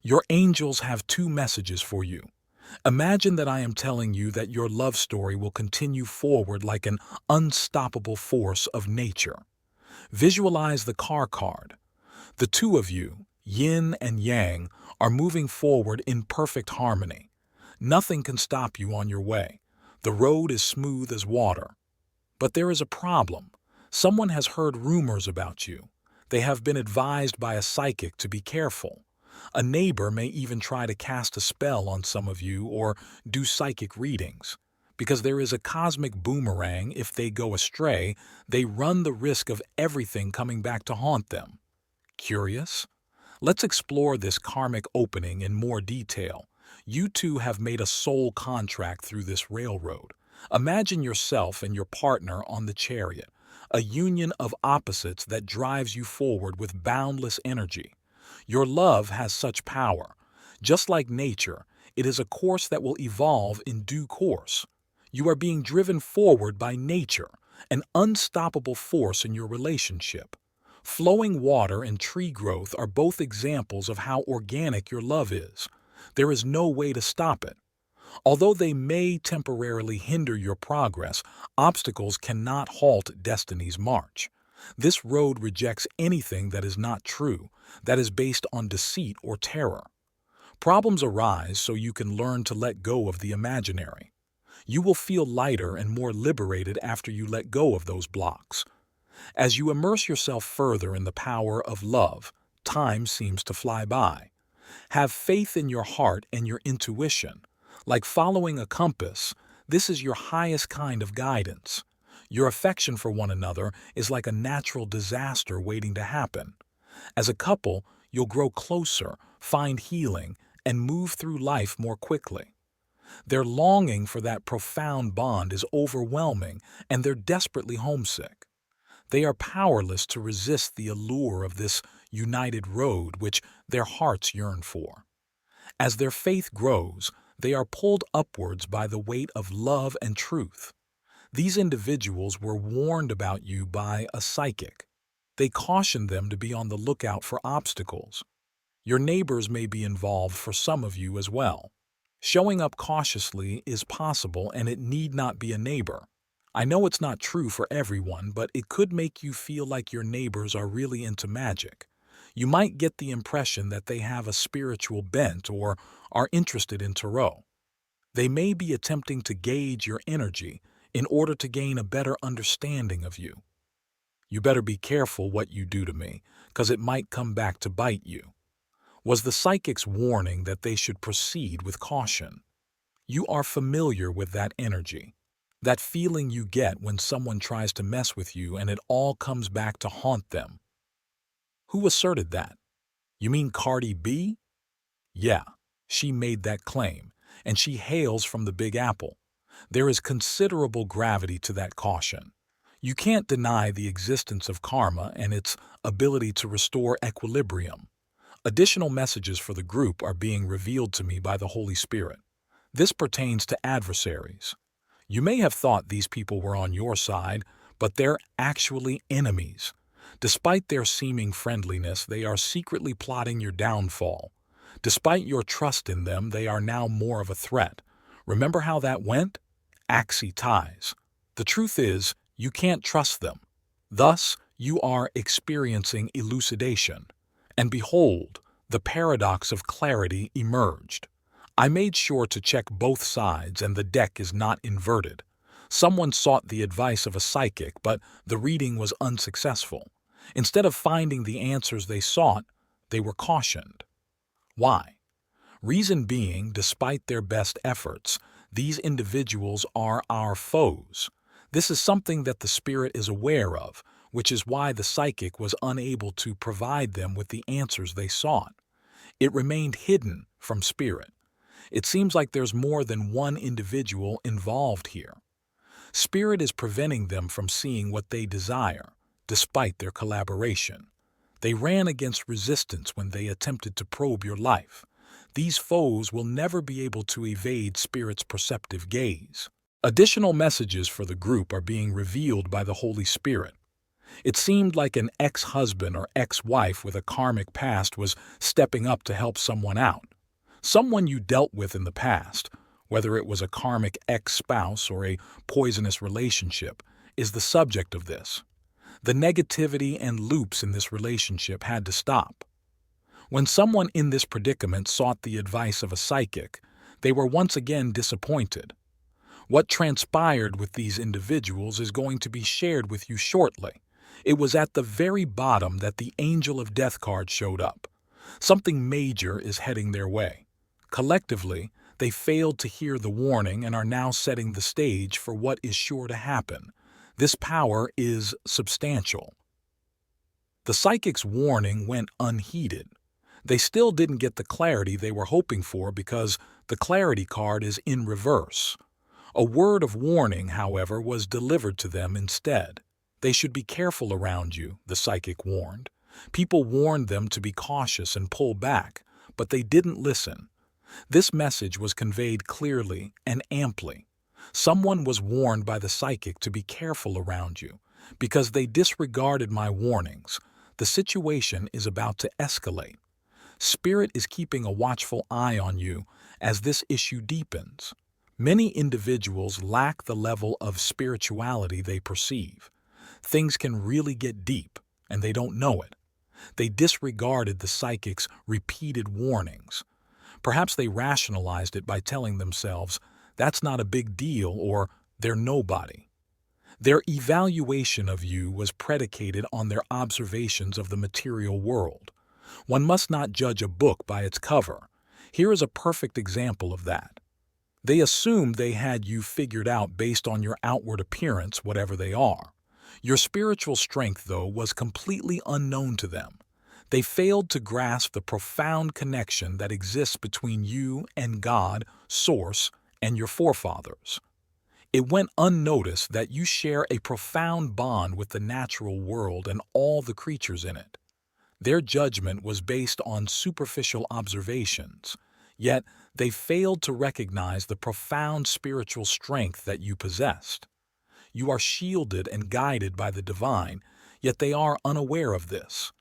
Your angels have two messages for you. Imagine that I am telling you that your love story will continue forward like an unstoppable force of nature. Visualize the car card. The two of you, yin and yang, are moving forward in perfect harmony. Nothing can stop you on your way. The road is smooth as water. But there is a problem. Someone has heard rumors about you. They have been advised by a psychic to be careful. A neighbor may even try to cast a spell on some of you or do psychic readings. Because there is a cosmic boomerang, if they go astray, they run the risk of everything coming back to haunt them. Curious? Let's explore this karmic opening in more detail. You two have made a soul contract through this railroad. Imagine yourself and your partner on the chariot, a union of opposites that drives you forward with boundless energy. Your love has such power. Just like nature, it is a course that will evolve in due course. You are being driven forward by nature, an unstoppable force in your relationship. Flowing water and tree growth are both examples of how organic your love is. There is no way to stop it. Although they may temporarily hinder your progress, obstacles cannot halt destiny's march. This road rejects anything that is not true, that is based on deceit or terror. Problems arise so you can learn to let go of the imaginary. You will feel lighter and more liberated after you let go of those blocks. As you immerse yourself further in the power of love, time seems to fly by. Have faith in your heart and your intuition. Like following a compass, this is your highest kind of guidance. Your affection for one another is like a natural disaster waiting to happen. As a couple, you'll grow closer, find healing, and move through life more quickly. Their longing for that profound bond is overwhelming, and they're desperately homesick. They are powerless to resist the allure of this united road which their hearts yearn for. As their faith grows, they are pulled upwards by the weight of love and truth. These individuals were warned about you by a psychic. They cautioned them to be on the lookout for obstacles. Your neighbors may be involved for some of you as well. Showing up cautiously is possible, and it need not be a neighbor. I know it's not true for everyone, but it could make you feel like your neighbors are really into magic. You might get the impression that they have a spiritual bent or are interested in tarot. They may be attempting to gauge your energy in order to gain a better understanding of you. You better be careful what you do to me, because it might come back to bite you. Was the psychic's warning that they should proceed with caution? You are familiar with that energy. That feeling you get when someone tries to mess with you and it all comes back to haunt them. Who asserted that? You mean Cardi B? Yeah, she made that claim, and she hails from the Big Apple. There is considerable gravity to that caution. You can't deny the existence of karma and its ability to restore equilibrium. Additional messages for the group are being revealed to me by the Holy Spirit. This pertains to adversaries. You may have thought these people were on your side, but they're actually enemies. Despite their seeming friendliness, they are secretly plotting your downfall. Despite your trust in them, they are now more of a threat. Remember how that went? Axis ties. The truth is, you can't trust them. Thus, you are experiencing elucidation. And behold, the paradox of clarity emerged. I made sure to check both sides, and the deck is not inverted. Someone sought the advice of a psychic, but the reading was unsuccessful. Instead of finding the answers they sought, they were cautioned. Why? Reason being, despite their best efforts, these individuals are our foes. This is something that the spirit is aware of, which is why the psychic was unable to provide them with the answers they sought. It remained hidden from spirit. It seems like there's more than one individual involved here. Spirit is preventing them from seeing what they desire, despite their collaboration. They ran against resistance when they attempted to probe your life. These foes will never be able to evade Spirit's perceptive gaze. Additional messages for the group are being revealed by the Holy Spirit. It seemed like an ex-husband or ex-wife with a karmic past was stepping up to help someone out. Someone you dealt with in the past, whether it was a karmic ex-spouse or a poisonous relationship, is the subject of this. The negativity and loops in this relationship had to stop. When someone in this predicament sought the advice of a psychic, they were once again disappointed. What transpired with these individuals is going to be shared with you shortly. It was at the very bottom that the angel of death card showed up. Something major is heading their way. Collectively, they failed to hear the warning and are now setting the stage for what is sure to happen. This power is substantial. The psychic's warning went unheeded. They still didn't get the clarity they were hoping for because the clarity card is in reverse. A word of warning, however, was delivered to them instead. They should be careful around you, the psychic warned. People warned them to be cautious and pull back, but they didn't listen. This message was conveyed clearly and amply. Someone was warned by the psychic to be careful around you. Because they disregarded my warnings, the situation is about to escalate. Spirit is keeping a watchful eye on you as this issue deepens. Many individuals lack the level of spirituality they perceive. Things can really get deep, and they don't know it. They disregarded the psychic's repeated warnings. Perhaps they rationalized it by telling themselves, "That's not a big deal," or "They're nobody." Their evaluation of you was predicated on their observations of the material world. One must not judge a book by its cover. Here is a perfect example of that. They assumed they had you figured out based on your outward appearance, whatever they are. Your spiritual strength, though, was completely unknown to them. They failed to grasp the profound connection that exists between you and God, Source, and your forefathers. It went unnoticed that you share a profound bond with the natural world and all the creatures in it. Their judgment was based on superficial observations, yet they failed to recognize the profound spiritual strength that you possessed. You are shielded and guided by the divine, yet they are unaware of this.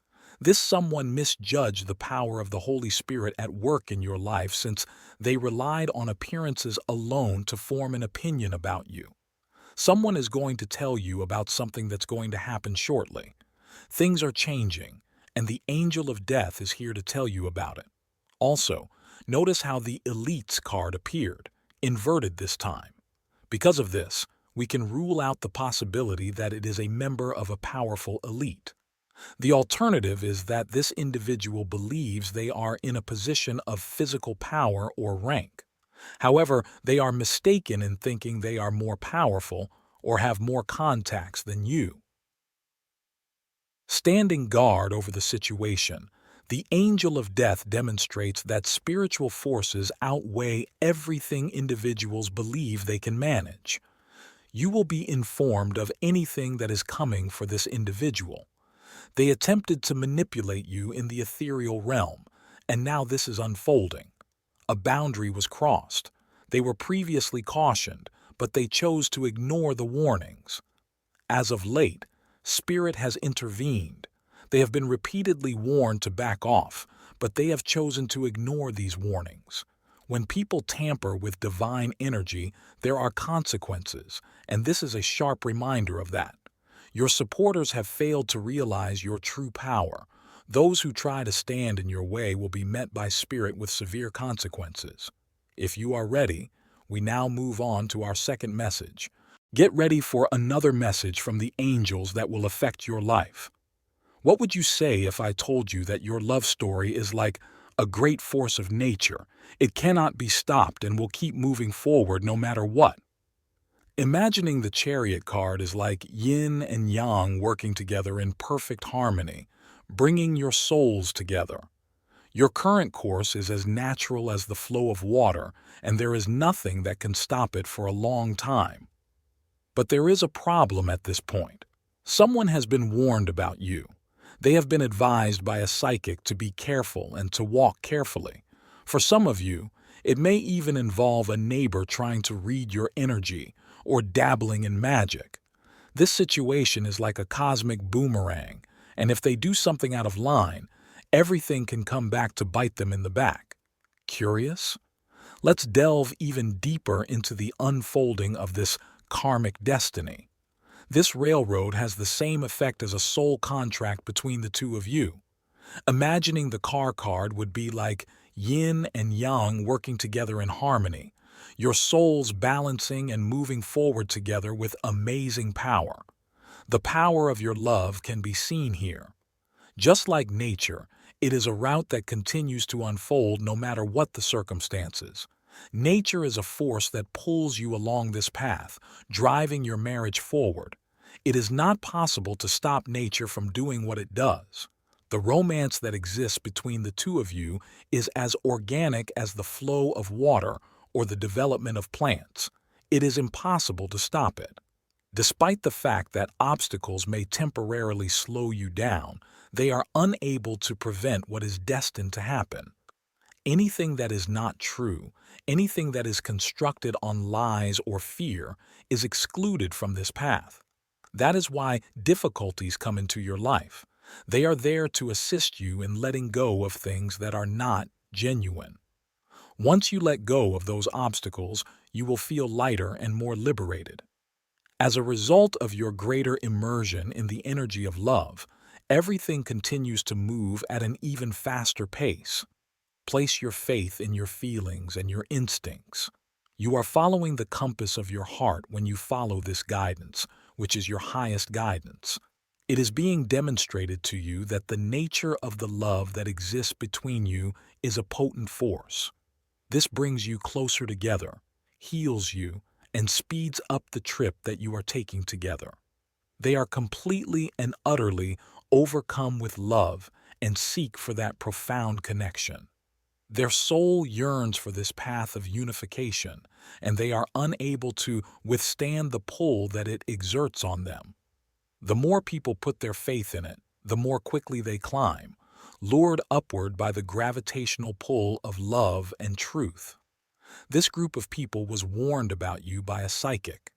This someone misjudged the power of the Holy Spirit at work in your life since they relied on appearances alone to form an opinion about you. Someone is going to tell you about something that's going to happen shortly. Things are changing, and the angel of death is here to tell you about it. Also, notice how the elites card appeared, inverted this time. Because of this, we can rule out the possibility that it is a member of a powerful elite. The alternative is that this individual believes they are in a position of physical power or rank. However, they are mistaken in thinking they are more powerful or have more contacts than you. Standing guard over the situation, the angel of death demonstrates that spiritual forces outweigh everything individuals believe they can manage. You will be informed of anything that is coming for this individual. They attempted to manipulate you in the ethereal realm, and now this is unfolding. A boundary was crossed. They were previously cautioned, but they chose to ignore the warnings. As of late, Spirit has intervened. They have been repeatedly warned to back off, but they have chosen to ignore these warnings. When people tamper with divine energy, there are consequences, and this is a sharp reminder of that. Your supporters have failed to realize your true power. Those who try to stand in your way will be met by Spirit with severe consequences. If you are ready, we now move on to our second message. Get ready for another message from the angels that will affect your life. What would you say if I told you that your love story is like a great force of nature? It cannot be stopped and will keep moving forward no matter what. Imagining the Chariot card is like yin and yang working together in perfect harmony, bringing your souls together. Your current course is as natural as the flow of water, and there is nothing that can stop it for a long time. But there is a problem at this point. Someone has been warned about you. They have been advised by a psychic to be careful and to walk carefully. For some of you, it may even involve a neighbor trying to read your energy or dabbling in magic. This situation is like a cosmic boomerang, and if they do something out of line, everything can come back to bite them in the back. Curious? Let's delve even deeper into the unfolding of this karmic destiny. This railroad has the same effect as a soul contract between the two of you. Imagining the car card would be like yin and yang working together in harmony, your souls balancing and moving forward together with amazing power. The power of your love can be seen here. Just like nature, it is a route that continues to unfold no matter what the circumstances. Nature is a force that pulls you along this path, driving your marriage forward. It is not possible to stop nature from doing what it does. The romance that exists between the two of you is as organic as the flow of water or the development of plants. It is impossible to stop it. Despite the fact that obstacles may temporarily slow you down, they are unable to prevent what is destined to happen. Anything that is not true, anything that is constructed on lies or fear, is excluded from this path. That is why difficulties come into your life. They are there to assist you in letting go of things that are not genuine. Once you let go of those obstacles, you will feel lighter and more liberated. As a result of your greater immersion in the energy of love, everything continues to move at an even faster pace. Place your faith in your feelings and your instincts. You are following the compass of your heart when you follow this guidance, which is your highest guidance. It is being demonstrated to you that the nature of the love that exists between you is a potent force. This brings you closer together, heals you, and speeds up the trip that you are taking together. They are completely and utterly overcome with love and seek for that profound connection. Their soul yearns for this path of unification, and they are unable to withstand the pull that it exerts on them. The more people put their faith in it, the more quickly they climb, lured upward by the gravitational pull of love and truth. This group of people was warned about you by a psychic.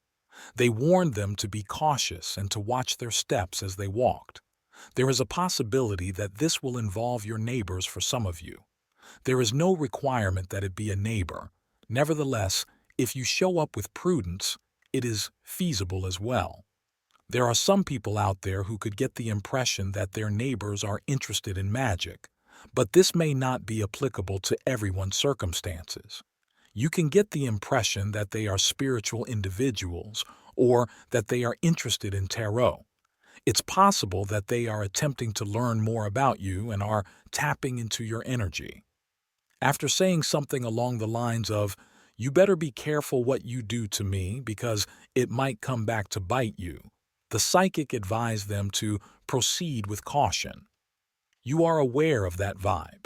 They warned them to be cautious and to watch their steps as they walked. There is a possibility that this will involve your neighbors for some of you. There is no requirement that it be a neighbor. Nevertheless, if you show up with prudence, it is feasible as well. There are some people out there who could get the impression that their neighbors are interested in magic, but this may not be applicable to everyone's circumstances. You can get the impression that they are spiritual individuals or that they are interested in tarot. It's possible that they are attempting to learn more about you and are tapping into your energy. After saying something along the lines of, "You better be careful what you do to me because it might come back to bite you," the psychic advised them to proceed with caution. You are aware of that vibe.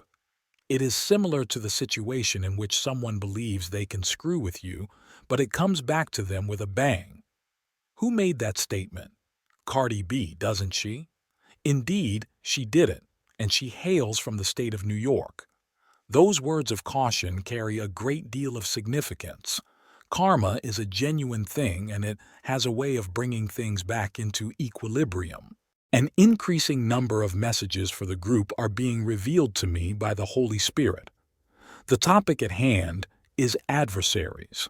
It is similar to the situation in which someone believes they can screw with you, but it comes back to them with a bang. Who made that statement? Cardi B, doesn't she? Indeed, she did it, and she hails from the state of New York. Those words of caution carry a great deal of significance. Karma is a genuine thing, and it has a way of bringing things back into equilibrium. An increasing number of messages for the group are being revealed to me by the Holy Spirit. The topic at hand is adversaries.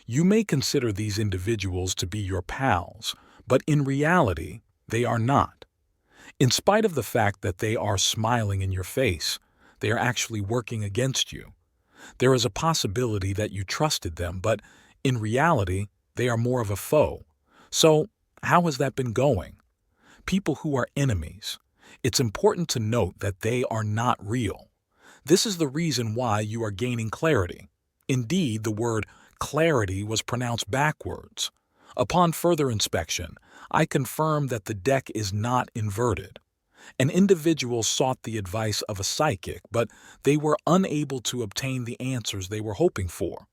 You may consider these individuals to be your pals, but in reality, they are not. In spite of the fact that they are smiling in your face, they are actually working against you. There is a possibility that you trusted them, but in reality, they are more of a foe. So, how has that been going? People who are enemies. It's important to note that they are not real. This is the reason why you are gaining clarity. Indeed, the word clarity was pronounced backwards. Upon further inspection, I confirmed that the deck is not inverted. An individual sought the advice of a psychic, but they were unable to obtain the answers they were hoping for.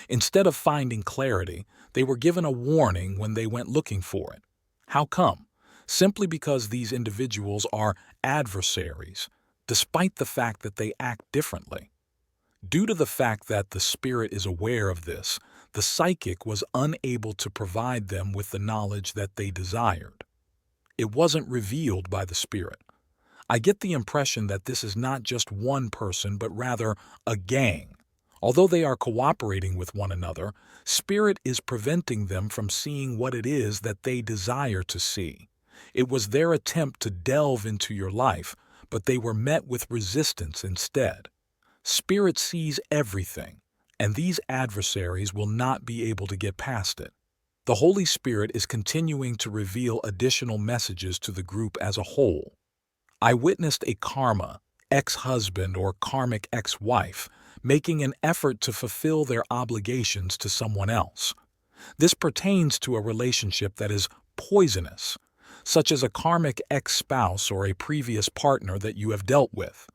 Instead of finding clarity, they were given a warning when they went looking for it. How come? Simply because these individuals are adversaries, despite the fact that they act differently. Due to the fact that the spirit is aware of this, the psychic was unable to provide them with the knowledge that they desired. It wasn't revealed by the spirit. I get the impression that this is not just one person, but rather a gang. Although they are cooperating with one another, spirit is preventing them from seeing what it is that they desire to see. It was their attempt to delve into your life, but they were met with resistance instead. Spirit sees everything, and these adversaries will not be able to get past it. The Holy Spirit is continuing to reveal additional messages to the group as a whole. I witnessed a karma, ex-husband or karmic ex-wife, making an effort to fulfill their obligations to someone else. This pertains to a relationship that is poisonous, such as a karmic ex-spouse or a previous partner that you have dealt with.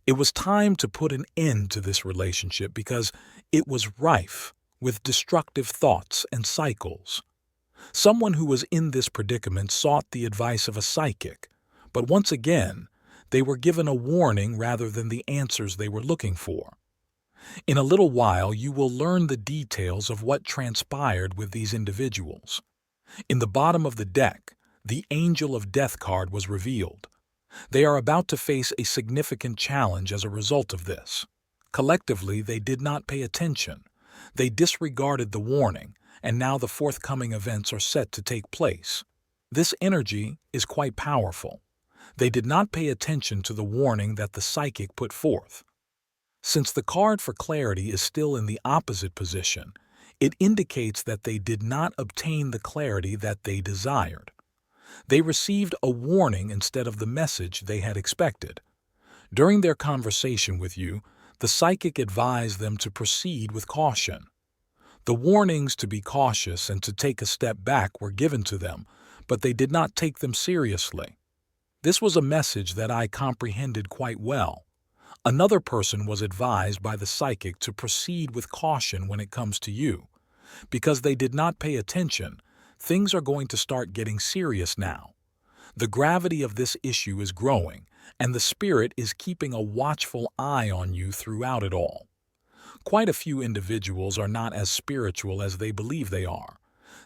It was time to put an end to this relationship because it was rife with destructive thoughts and cycles. Someone who was in this predicament sought the advice of a psychic, but once again, they were given a warning rather than the answers they were looking for. In a little while, you will learn the details of what transpired with these individuals. In the bottom of the deck, the Angel of Death card was revealed. They are about to face a significant challenge as a result of this. Collectively, they did not pay attention. They disregarded the warning, and now the forthcoming events are set to take place. This energy is quite powerful. They did not pay attention to the warning that the psychic put forth. Since the card for clarity is still in the opposite position, it indicates that they did not obtain the clarity that they desired. They received a warning instead of the message they had expected. During their conversation with you, the psychic advised them to proceed with caution. The warnings to be cautious and to take a step back were given to them, but they did not take them seriously. This was a message that I comprehended quite well. Another person was advised by the psychic to proceed with caution when it comes to you. Because they did not pay attention, things are going to start getting serious now. The gravity of this issue is growing, and the spirit is keeping a watchful eye on you throughout it all. Quite a few individuals are not as spiritual as they believe they are.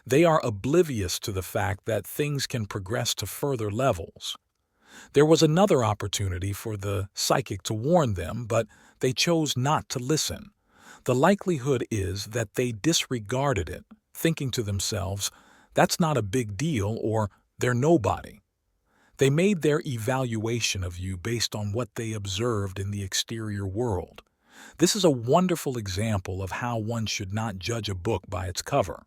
They are oblivious to the fact that things can progress to further levels. There was another opportunity for the psychic to warn them, but they chose not to listen. The likelihood is that they disregarded it, thinking to themselves, "That's not a big deal," or "They're nobody." They made their evaluation of you based on what they observed in the exterior world. This is a wonderful example of how one should not judge a book by its cover.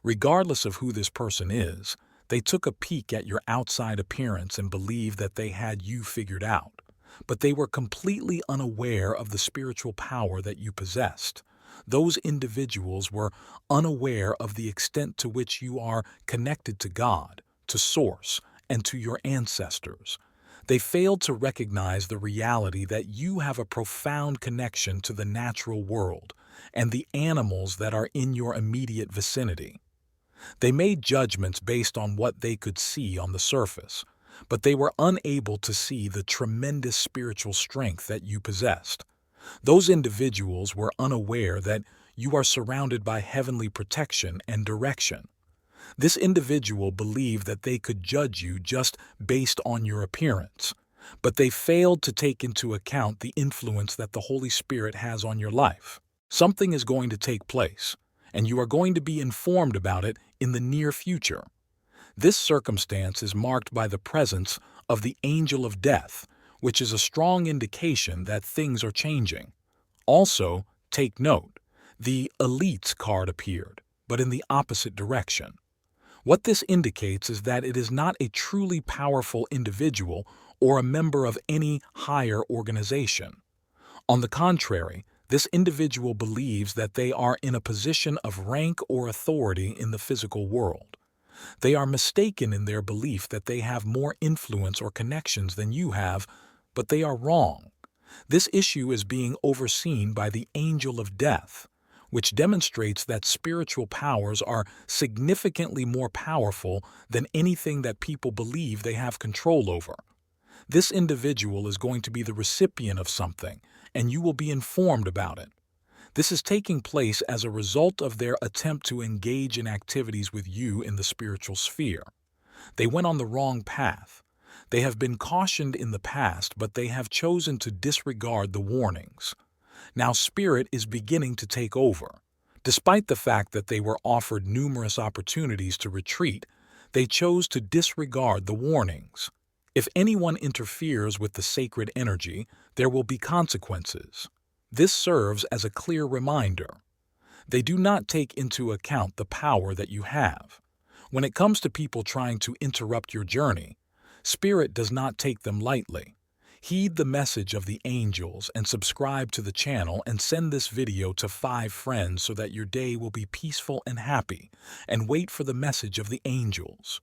Regardless of who this person is, they took a peek at your outside appearance and believed that they had you figured out, but they were completely unaware of the spiritual power that you possessed. Those individuals were unaware of the extent to which you are connected to God, to Source, and to your ancestors. They failed to recognize the reality that you have a profound connection to the natural world and the animals that are in your immediate vicinity. They made judgments based on what they could see on the surface, but they were unable to see the tremendous spiritual strength that you possessed. Those individuals were unaware that you are surrounded by heavenly protection and direction. This individual believed that they could judge you just based on your appearance, but they failed to take into account the influence that the Holy Spirit has on your life. Something is going to take place, and you are going to be informed about it in the near future. This circumstance is marked by the presence of the Angel of Death, which is a strong indication that things are changing. Also, take note, the Elites card appeared, but in the opposite direction. What this indicates is that it is not a truly powerful individual or a member of any higher organization. On the contrary, this individual believes that they are in a position of rank or authority in the physical world. They are mistaken in their belief that they have more influence or connections than you have, but they are wrong. This issue is being overseen by the Angel of Death, which demonstrates that spiritual powers are significantly more powerful than anything that people believe they have control over. This individual is going to be the recipient of something, and you will be informed about it. This is taking place as a result of their attempt to engage in activities with you in the spiritual sphere. They went on the wrong path. They have been cautioned in the past, but they have chosen to disregard the warnings. Now Spirit is beginning to take over. Despite the fact that they were offered numerous opportunities to retreat, they chose to disregard the warnings. If anyone interferes with the sacred energy, there will be consequences. This serves as a clear reminder. They do not take into account the power that you have. When it comes to people trying to interrupt your journey, Spirit does not take them lightly. Heed the message of the angels and subscribe to the channel and send this video to 5 friends so that your day will be peaceful and happy, and wait for the message of the angels.